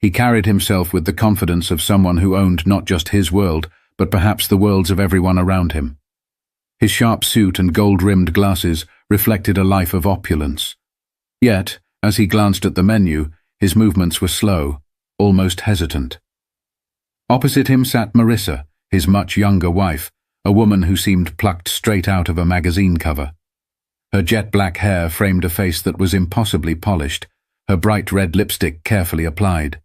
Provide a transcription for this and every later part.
He carried himself with the confidence of someone who owned not just his world, but perhaps the worlds of everyone around him. His sharp suit and gold-rimmed glasses reflected a life of opulence. Yet, as he glanced at the menu, his movements were slow, almost hesitant. Opposite him sat Marissa, his much younger wife, a woman who seemed plucked straight out of a magazine cover. Her jet-black hair framed a face that was impossibly polished, her bright red lipstick carefully applied.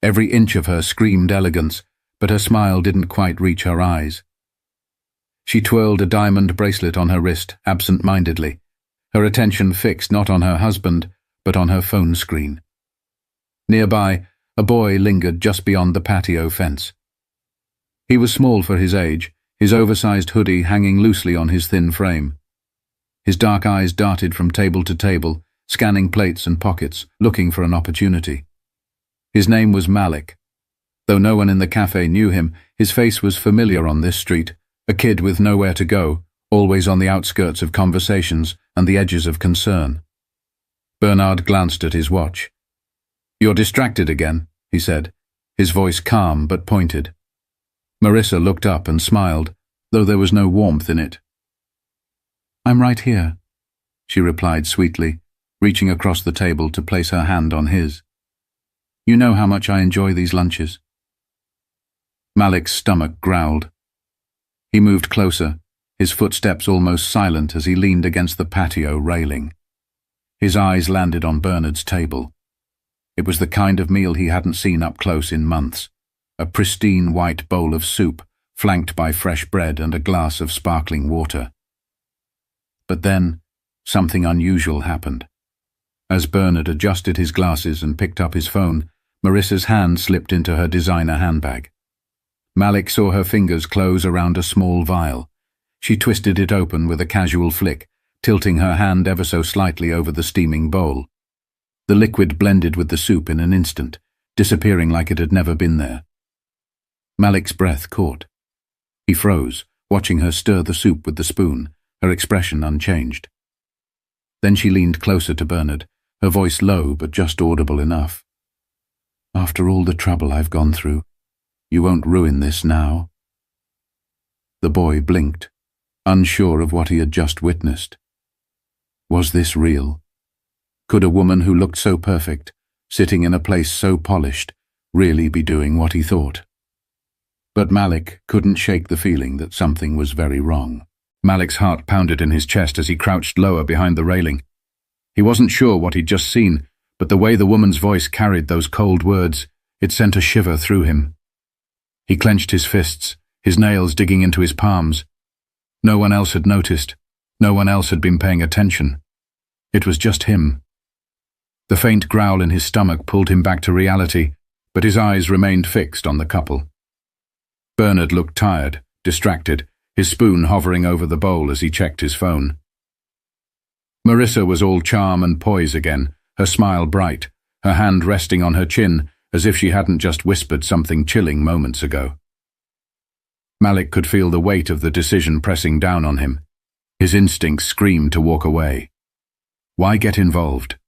Every inch of her screamed elegance, but her smile didn't quite reach her eyes. She twirled a diamond bracelet on her wrist absent-mindedly, her attention fixed not on her husband, but on her phone screen. Nearby, a boy lingered just beyond the patio fence. He was small for his age, his oversized hoodie hanging loosely on his thin frame. His dark eyes darted from table to table, scanning plates and pockets, looking for an opportunity. His name was Malik. Though no one in the cafe knew him, his face was familiar on this street, a kid with nowhere to go, always on the outskirts of conversations and the edges of concern. Bernard glanced at his watch. "You're distracted again," he said, his voice calm but pointed. Marissa looked up and smiled, though there was no warmth in it. "I'm right here," she replied sweetly, reaching across the table to place her hand on his. "You know how much I enjoy these lunches." Malik's stomach growled. He moved closer, his footsteps almost silent as he leaned against the patio railing. His eyes landed on Bernard's table. It was the kind of meal he hadn't seen up close in months, a pristine white bowl of soup, flanked by fresh bread and a glass of sparkling water. But then, something unusual happened. As Bernard adjusted his glasses and picked up his phone, Marissa's hand slipped into her designer handbag. Malik saw her fingers close around a small vial. She twisted it open with a casual flick, tilting her hand ever so slightly over the steaming bowl. The liquid blended with the soup in an instant, disappearing like it had never been there. Malik's breath caught. He froze, watching her stir the soup with the spoon, her expression unchanged. Then she leaned closer to Bernard, her voice low but just audible enough. "After all the trouble I've gone through, you won't ruin this now." The boy blinked, unsure of what he had just witnessed. Was this real? Could a woman who looked so perfect, sitting in a place so polished, really be doing what he thought? But Malik couldn't shake the feeling that something was very wrong. Malik's heart pounded in his chest as he crouched lower behind the railing. He wasn't sure what he'd just seen, but the way the woman's voice carried those cold words, it sent a shiver through him. He clenched his fists, his nails digging into his palms. No one else had noticed. No one else had been paying attention. It was just him. The faint growl in his stomach pulled him back to reality, but his eyes remained fixed on the couple. Bernard looked tired, distracted, his spoon hovering over the bowl as he checked his phone. Marissa was all charm and poise again, her smile bright, her hand resting on her chin as if she hadn't just whispered something chilling moments ago. Malik could feel the weight of the decision pressing down on him. His instincts screamed to walk away. Why get involved?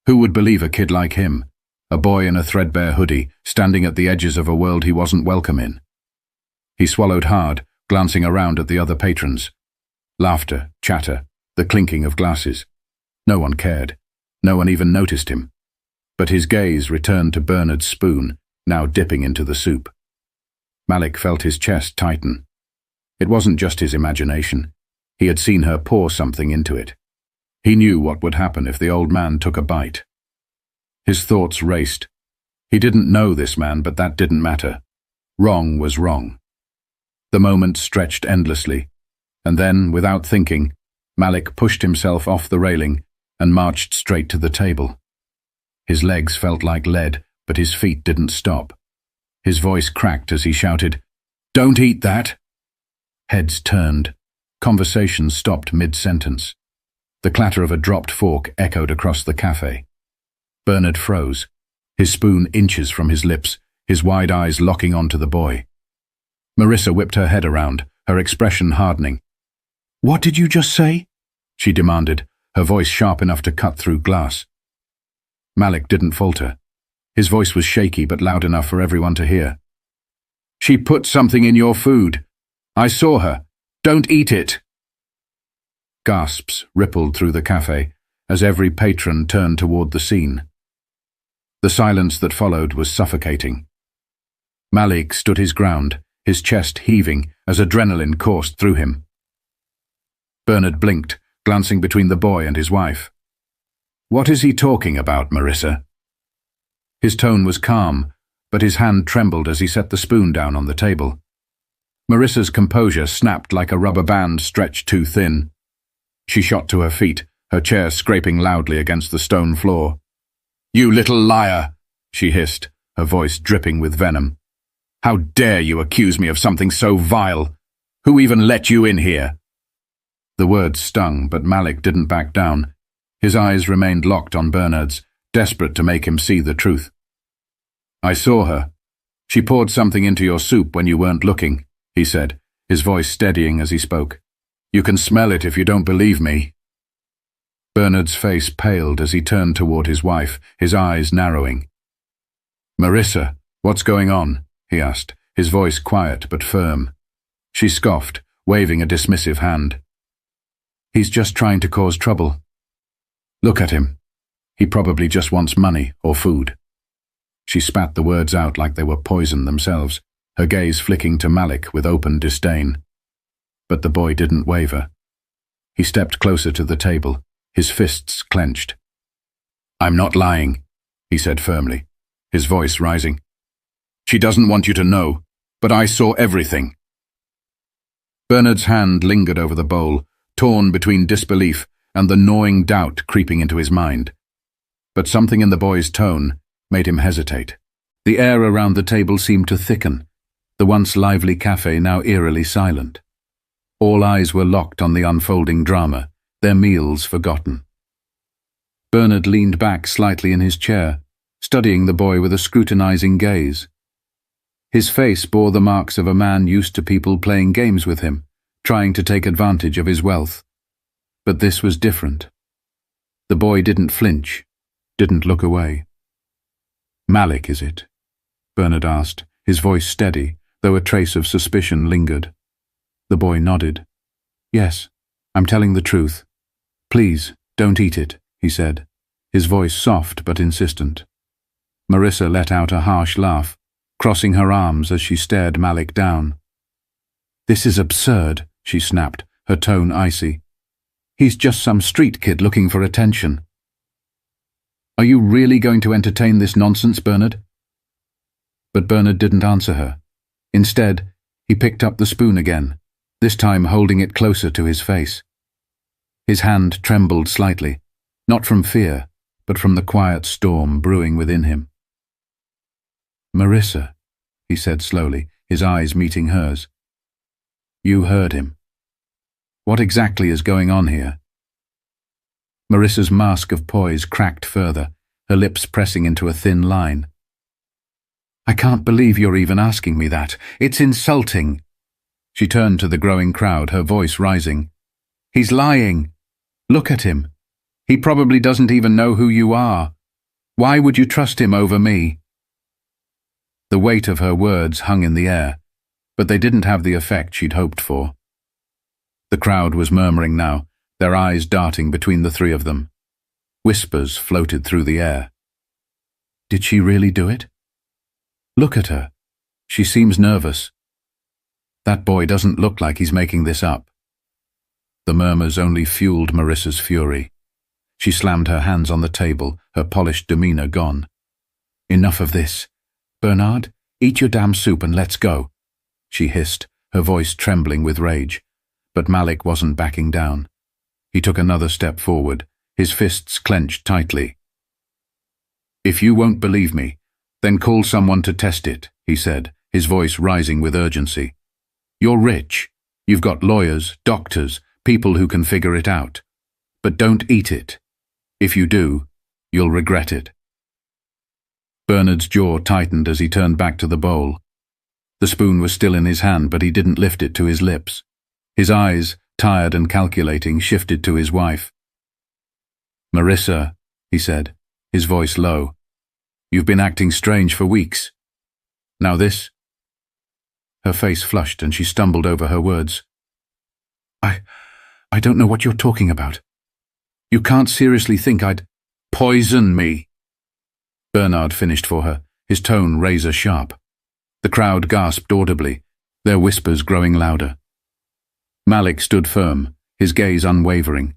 Who would believe a kid like him, a boy in a threadbare hoodie, standing at the edges of a world he wasn't welcome in? He swallowed hard, glancing around at the other patrons. Laughter, chatter, the clinking of glasses. No one cared. No one even noticed him. But his gaze returned to Bernard's spoon, now dipping into the soup. Malik felt his chest tighten. It wasn't just his imagination. He had seen her pour something into it. He knew what would happen if the old man took a bite. His thoughts raced. He didn't know this man, but that didn't matter. Wrong was wrong. The moment stretched endlessly, and then, without thinking, Malik pushed himself off the railing and marched straight to the table. His legs felt like lead, but his feet didn't stop. His voice cracked as he shouted, "Don't eat that!" Heads turned. Conversation stopped mid-sentence. The clatter of a dropped fork echoed across the cafe. Bernard froze, his spoon inches from his lips, his wide eyes locking onto the boy. Marissa whipped her head around, her expression hardening. "What did you just say?" she demanded, her voice sharp enough to cut through glass. Malik didn't falter. His voice was shaky but loud enough for everyone to hear. "She put something in your food. I saw her. Don't eat it." Gasps rippled through the cafe as every patron turned toward the scene. The silence that followed was suffocating. Malik stood his ground, his chest heaving as adrenaline coursed through him. Bernard blinked, glancing between the boy and his wife. "What is he talking about, Marissa?" His tone was calm, but his hand trembled as he set the spoon down on the table. Marissa's composure snapped like a rubber band stretched too thin. She shot to her feet, her chair scraping loudly against the stone floor. "You little liar!" she hissed, her voice dripping with venom. "How dare you accuse me of something so vile? Who even let you in here?" The words stung, but Malik didn't back down. His eyes remained locked on Bernard's, desperate to make him see the truth. "I saw her. She poured something into your soup when you weren't looking," he said, his voice steadying as he spoke. "You can smell it if you don't believe me." Bernard's face paled as he turned toward his wife, his eyes narrowing. "Marissa, what's going on?" he asked, his voice quiet but firm. She scoffed, waving a dismissive hand. "He's just trying to cause trouble. Look at him. He probably just wants money or food." She spat the words out like they were poison themselves, her gaze flicking to Malik with open disdain. But the boy didn't waver. He stepped closer to the table, his fists clenched. "I'm not lying," he said firmly, his voice rising. "She doesn't want you to know, but I saw everything." Bernard's hand lingered over the bowl, torn between disbelief and the gnawing doubt creeping into his mind. But something in the boy's tone made him hesitate. The air around the table seemed to thicken, the once lively cafe now eerily silent. All eyes were locked on the unfolding drama, their meals forgotten. Bernard leaned back slightly in his chair, studying the boy with a scrutinizing gaze. His face bore the marks of a man used to people playing games with him, trying to take advantage of his wealth. But this was different. The boy didn't flinch, didn't look away. "Malik, is it?" Bernard asked, his voice steady, though a trace of suspicion lingered. The boy nodded. "Yes, I'm telling the truth. Please, don't eat it," he said, his voice soft but insistent. Marissa let out a harsh laugh, crossing her arms as she stared Malik down. "This is absurd," she snapped, her tone icy. "He's just some street kid looking for attention." "Are you really going to entertain this nonsense, Bernard?" But Bernard didn't answer her. Instead, he picked up the spoon again, this time holding it closer to his face. His hand trembled slightly, not from fear, but from the quiet storm brewing within him. "Marissa," he said slowly, his eyes meeting hers. "You heard him. What exactly is going on here?" Marissa's mask of poise cracked further, her lips pressing into a thin line. "I can't believe you're even asking me that. It's insulting." She turned to the growing crowd, her voice rising. "He's lying. Look at him. He probably doesn't even know who you are. Why would you trust him over me?" The weight of her words hung in the air, but they didn't have the effect she'd hoped for. The crowd was murmuring now, their eyes darting between the three of them. Whispers floated through the air. Did she really do it? Look at her. She seems nervous. That boy doesn't look like he's making this up. The murmurs only fueled Marissa's fury. She slammed her hands on the table, her polished demeanor gone. "Enough of this. Bernard, eat your damn soup and let's go," she hissed, her voice trembling with rage. But Malik wasn't backing down. He took another step forward, his fists clenched tightly. "If you won't believe me, then call someone to test it," he said, his voice rising with urgency. "You're rich. You've got lawyers, doctors, people who can figure it out. But don't eat it. If you do, you'll regret it." Bernard's jaw tightened as he turned back to the bowl. The spoon was still in his hand, but he didn't lift it to his lips. His eyes, tired and calculating, shifted to his wife. "Marissa," he said, his voice low, You've been acting strange for weeks. Now this?" Her face flushed and she stumbled over her words. I don't know what you're talking about. You can't seriously think I'd poison me." Bernard finished for her, his tone razor-sharp. The crowd gasped audibly, their whispers growing louder. Malik stood firm, his gaze unwavering.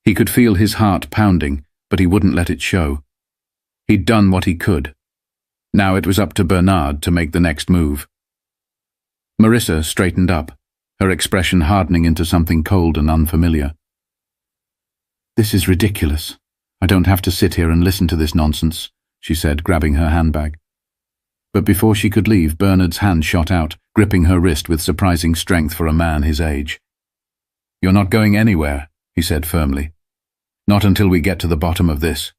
He could feel his heart pounding, but he wouldn't let it show. He'd done what he could. Now it was up to Bernard to make the next move. Marissa straightened up, her expression hardening into something cold and unfamiliar. "This is ridiculous. I don't have to sit here and listen to this nonsense," she said, grabbing her handbag. But before she could leave, Bernard's hand shot out, gripping her wrist with surprising strength for a man his age. "You're not going anywhere," he said firmly. "Not until we get to the bottom of this."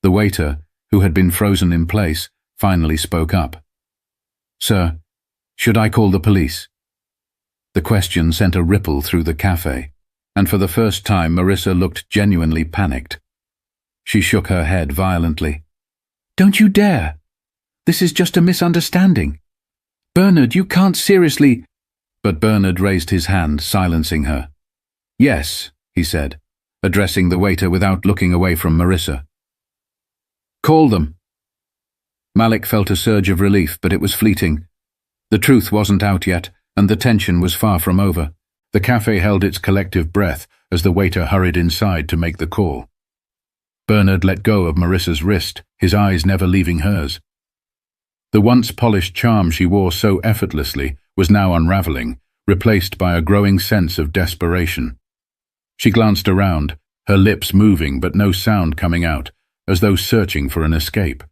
The waiter, who had been frozen in place, finally spoke up. "Sir, should I call the police?" The question sent a ripple through the cafe, and for the first time Marissa looked genuinely panicked. She shook her head violently. "Don't you dare! This is just a misunderstanding. Bernard, you can't seriously—" But Bernard raised his hand, silencing her. "Yes," he said, addressing the waiter without looking away from Marissa. "Call them." Malik felt a surge of relief, but it was fleeting. The truth wasn't out yet, and the tension was far from over. The cafe held its collective breath as the waiter hurried inside to make the call. Bernard let go of Marissa's wrist, his eyes never leaving hers. The once polished charm she wore so effortlessly was now unraveling, replaced by a growing sense of desperation. She glanced around, her lips moving but no sound coming out, as though searching for an escape.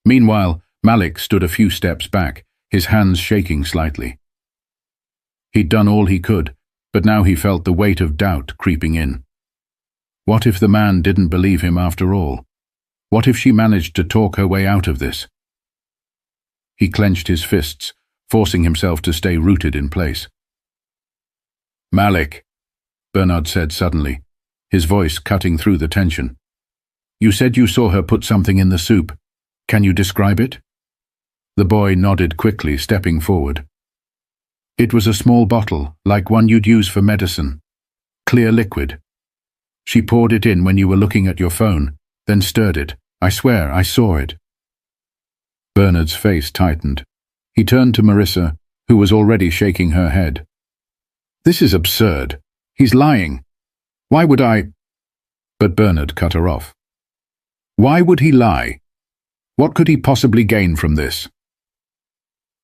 Meanwhile, Malik stood a few steps back, his hands shaking slightly. He'd done all he could, but now he felt the weight of doubt creeping in. What if the man didn't believe him after all? What if she managed to talk her way out of this? He clenched his fists, forcing himself to stay rooted in place. "Malik," Bernard said suddenly, his voice cutting through the tension. "You said you saw her put something in the soup. Can you describe it?" The boy nodded quickly, stepping forward. "It was a small bottle, like one you'd use for medicine. Clear liquid. She poured it in when you were looking at your phone, then stirred it. I swear, I saw it." Bernard's face tightened. He turned to Marissa, who was already shaking her head. "This is absurd. He's lying. Why would I—" But Bernard cut her off. "Why would he lie? What could he possibly gain from this?"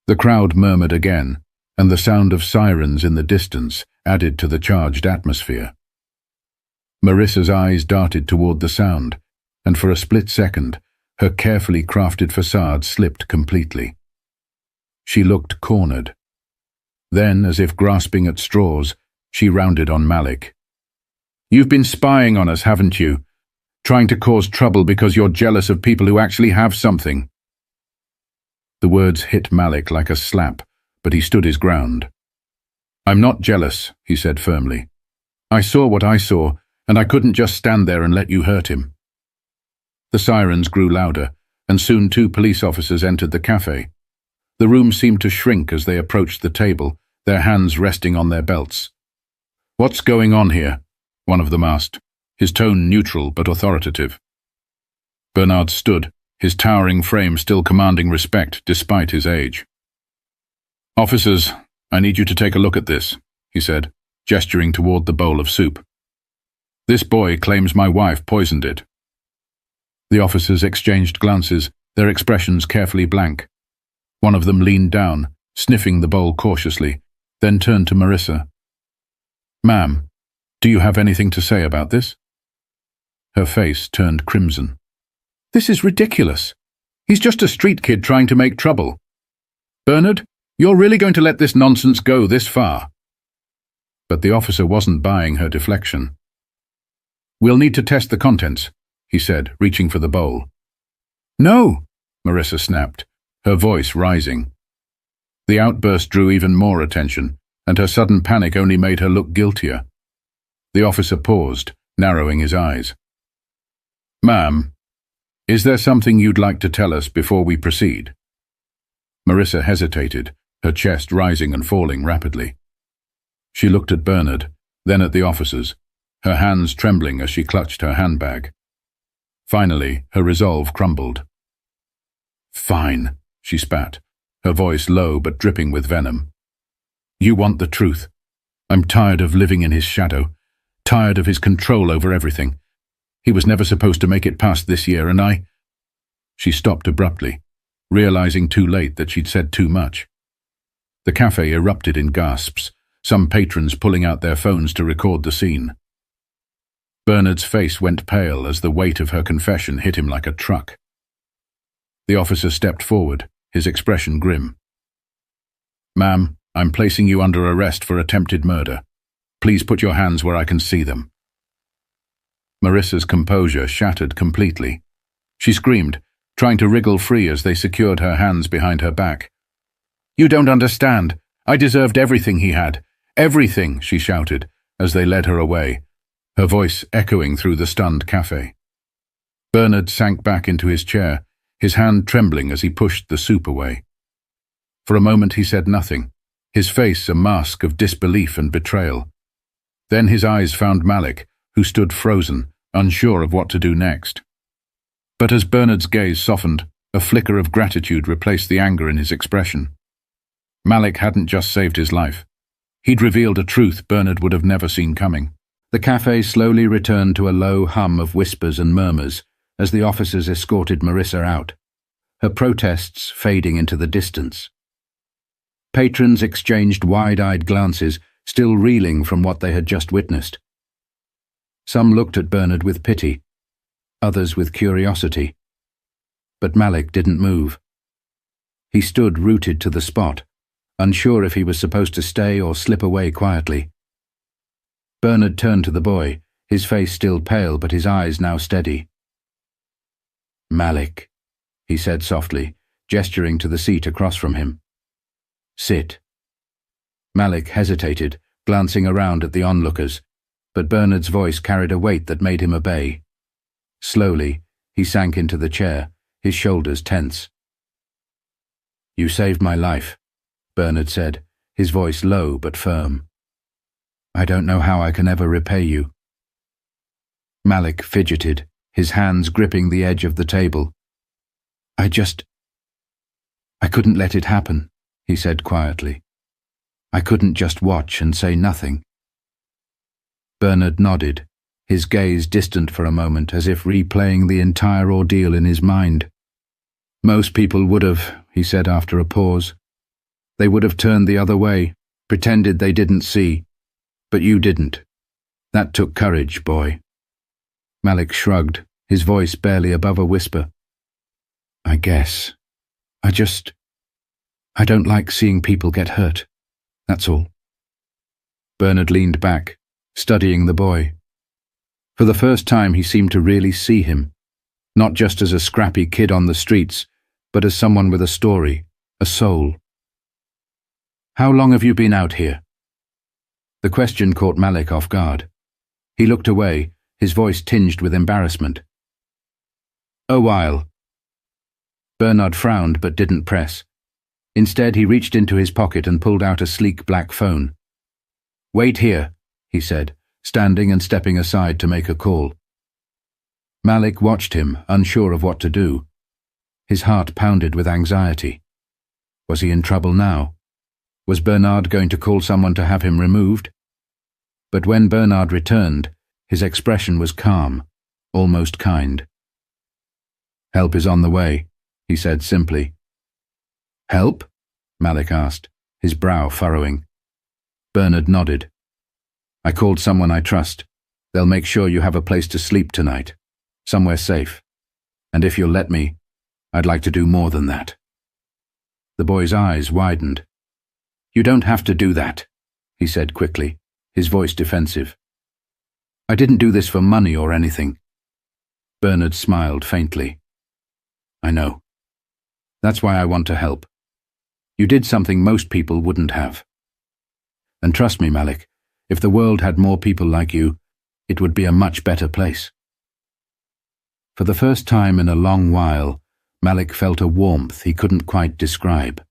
The crowd murmured again, and the sound of sirens in the distance added to the charged atmosphere. Marissa's eyes darted toward the sound, and for a split second, her carefully crafted facade slipped completely. She looked cornered. Then, as if grasping at straws, she rounded on Malik. "You've been spying on us, haven't you? Trying to cause trouble because you're jealous of people who actually have something." The words hit Malik like a slap, but he stood his ground. "I'm not jealous," he said firmly. "I saw what I saw, and I couldn't just stand there and let you hurt him." The sirens grew louder, and soon 2 police officers entered the cafe. The room seemed to shrink as they approached the table, their hands resting on their belts. "What's going on here?" one of them asked, his tone neutral but authoritative. Bernard stood, his towering frame still commanding respect despite his age. "Officers, I need you to take a look at this," he said, gesturing toward the bowl of soup. "This boy claims my wife poisoned it." The officers exchanged glances, their expressions carefully blank. One of them leaned down, sniffing the bowl cautiously, then turned to Marissa. "Ma'am, do you have anything to say about this?" Her face turned crimson. "This is ridiculous. He's just a street kid trying to make trouble. Bernard, you're really going to let this nonsense go this far?" But the officer wasn't buying her deflection. "We'll need to test the contents," he said, reaching for the bowl. "No!" Marissa snapped, her voice rising. The outburst drew even more attention, and her sudden panic only made her look guiltier. The officer paused, narrowing his eyes. "Ma'am, Is there something you'd like to tell us before we proceed? Marissa hesitated, her chest rising and falling rapidly. She looked at Bernard, then at the officers, her hands trembling as she clutched her handbag. Finally, her resolve crumbled. "Fine," she spat, her voice low but dripping with venom. "You want the truth. I'm tired of living in his shadow, tired of his control over everything. He was never supposed to make it past this year, and I—" She stopped abruptly, realizing too late that she'd said too much. The cafe erupted in gasps, some patrons pulling out their phones to record the scene. Bernard's face went pale as the weight of her confession hit him like a truck. The officer stepped forward, his expression grim. "Ma'am, I'm placing you under arrest for attempted murder. Please put your hands where I can see them." Marissa's composure shattered completely. She screamed, trying to wriggle free as they secured her hands behind her back. "You don't understand. I deserved everything he had. Everything," she shouted, as they led her away, her voice echoing through the stunned cafe. Bernard sank back into his chair, his hand trembling as he pushed the soup away. For a moment he said nothing, his face a mask of disbelief and betrayal. Then his eyes found Malik, who stood frozen, unsure of what to do next. But as Bernard's gaze softened, a flicker of gratitude replaced the anger in his expression. Malik hadn't just saved his life. He'd revealed a truth Bernard would have never seen coming. The cafe slowly returned to a low hum of whispers and murmurs as the officers escorted Marissa out, her protests fading into the distance. Patrons exchanged wide-eyed glances, still reeling from what they had just witnessed. Some looked at Bernard with pity, others with curiosity. But Malik didn't move. He stood rooted to the spot, unsure if he was supposed to stay or slip away quietly. Bernard turned to the boy, his face still pale but his eyes now steady. "Malik," he said softly, gesturing to the seat across from him. "Sit." Malik hesitated, glancing around at the onlookers, but Bernard's voice carried a weight that made him obey. Slowly, he sank into the chair, his shoulders tense. "You saved my life," Bernard said, his voice low but firm. "I don't know how I can ever repay you." Malik fidgeted, his hands gripping the edge of the table. I couldn't let it happen," he said quietly. "I couldn't just watch and say nothing." Bernard nodded, his gaze distant for a moment as if replaying the entire ordeal in his mind. "Most people would have," he said after a pause. "They would have turned the other way, pretended they didn't see. But you didn't. That took courage, boy." Malik shrugged, his voice barely above a whisper. "I guess. I don't like seeing people get hurt. That's all." Bernard leaned back, studying the boy. For the first time he seemed to really see him, not just as a scrappy kid on the streets, but as someone with a story, a soul. "How long have you been out here?" The question caught Malik off guard. He looked away, his voice tinged with embarrassment. "A while." Bernard frowned but didn't press. Instead, he reached into his pocket and pulled out a sleek black phone. "Wait here," he said, standing and stepping aside to make a call. Malik watched him, unsure of what to do. His heart pounded with anxiety. Was he in trouble now? Was Bernard going to call someone to have him removed? But when Bernard returned, his expression was calm, almost kind. "Help is on the way," he said simply. "Help?" Malik asked, his brow furrowing. Bernard nodded. "I called someone I trust. They'll make sure you have a place to sleep tonight, somewhere safe. And if you'll let me, I'd like to do more than that." The boy's eyes widened. "You don't have to do that," he said quickly, his voice defensive. "I didn't do this for money or anything." Bernard smiled faintly. "I know. That's why I want to help. You did something most people wouldn't have. And trust me, Malik, if the world had more people like you, it would be a much better place." For the first time in a long while, Malik felt a warmth he couldn't quite describe.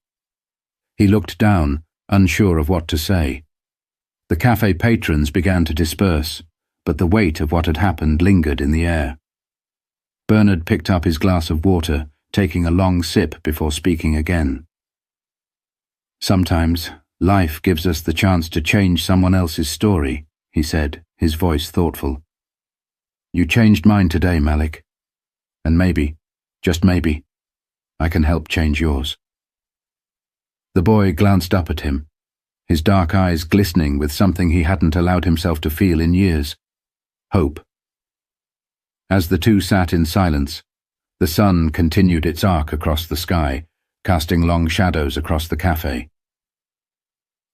He looked down, unsure of what to say. The cafe patrons began to disperse, but the weight of what had happened lingered in the air. Bernard picked up his glass of water, taking a long sip before speaking again. "Sometimes, life gives us the chance to change someone else's story," he said, his voice thoughtful. "You changed mine today, Malik. And maybe, just maybe, I can help change yours." The boy glanced up at him, his dark eyes glistening with something he hadn't allowed himself to feel in years: hope. As the two sat in silence, the sun continued its arc across the sky, casting long shadows across the cafe.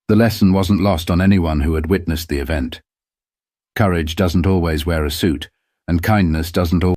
The lesson wasn't lost on anyone who had witnessed the event. Courage doesn't always wear a suit, and kindness doesn't always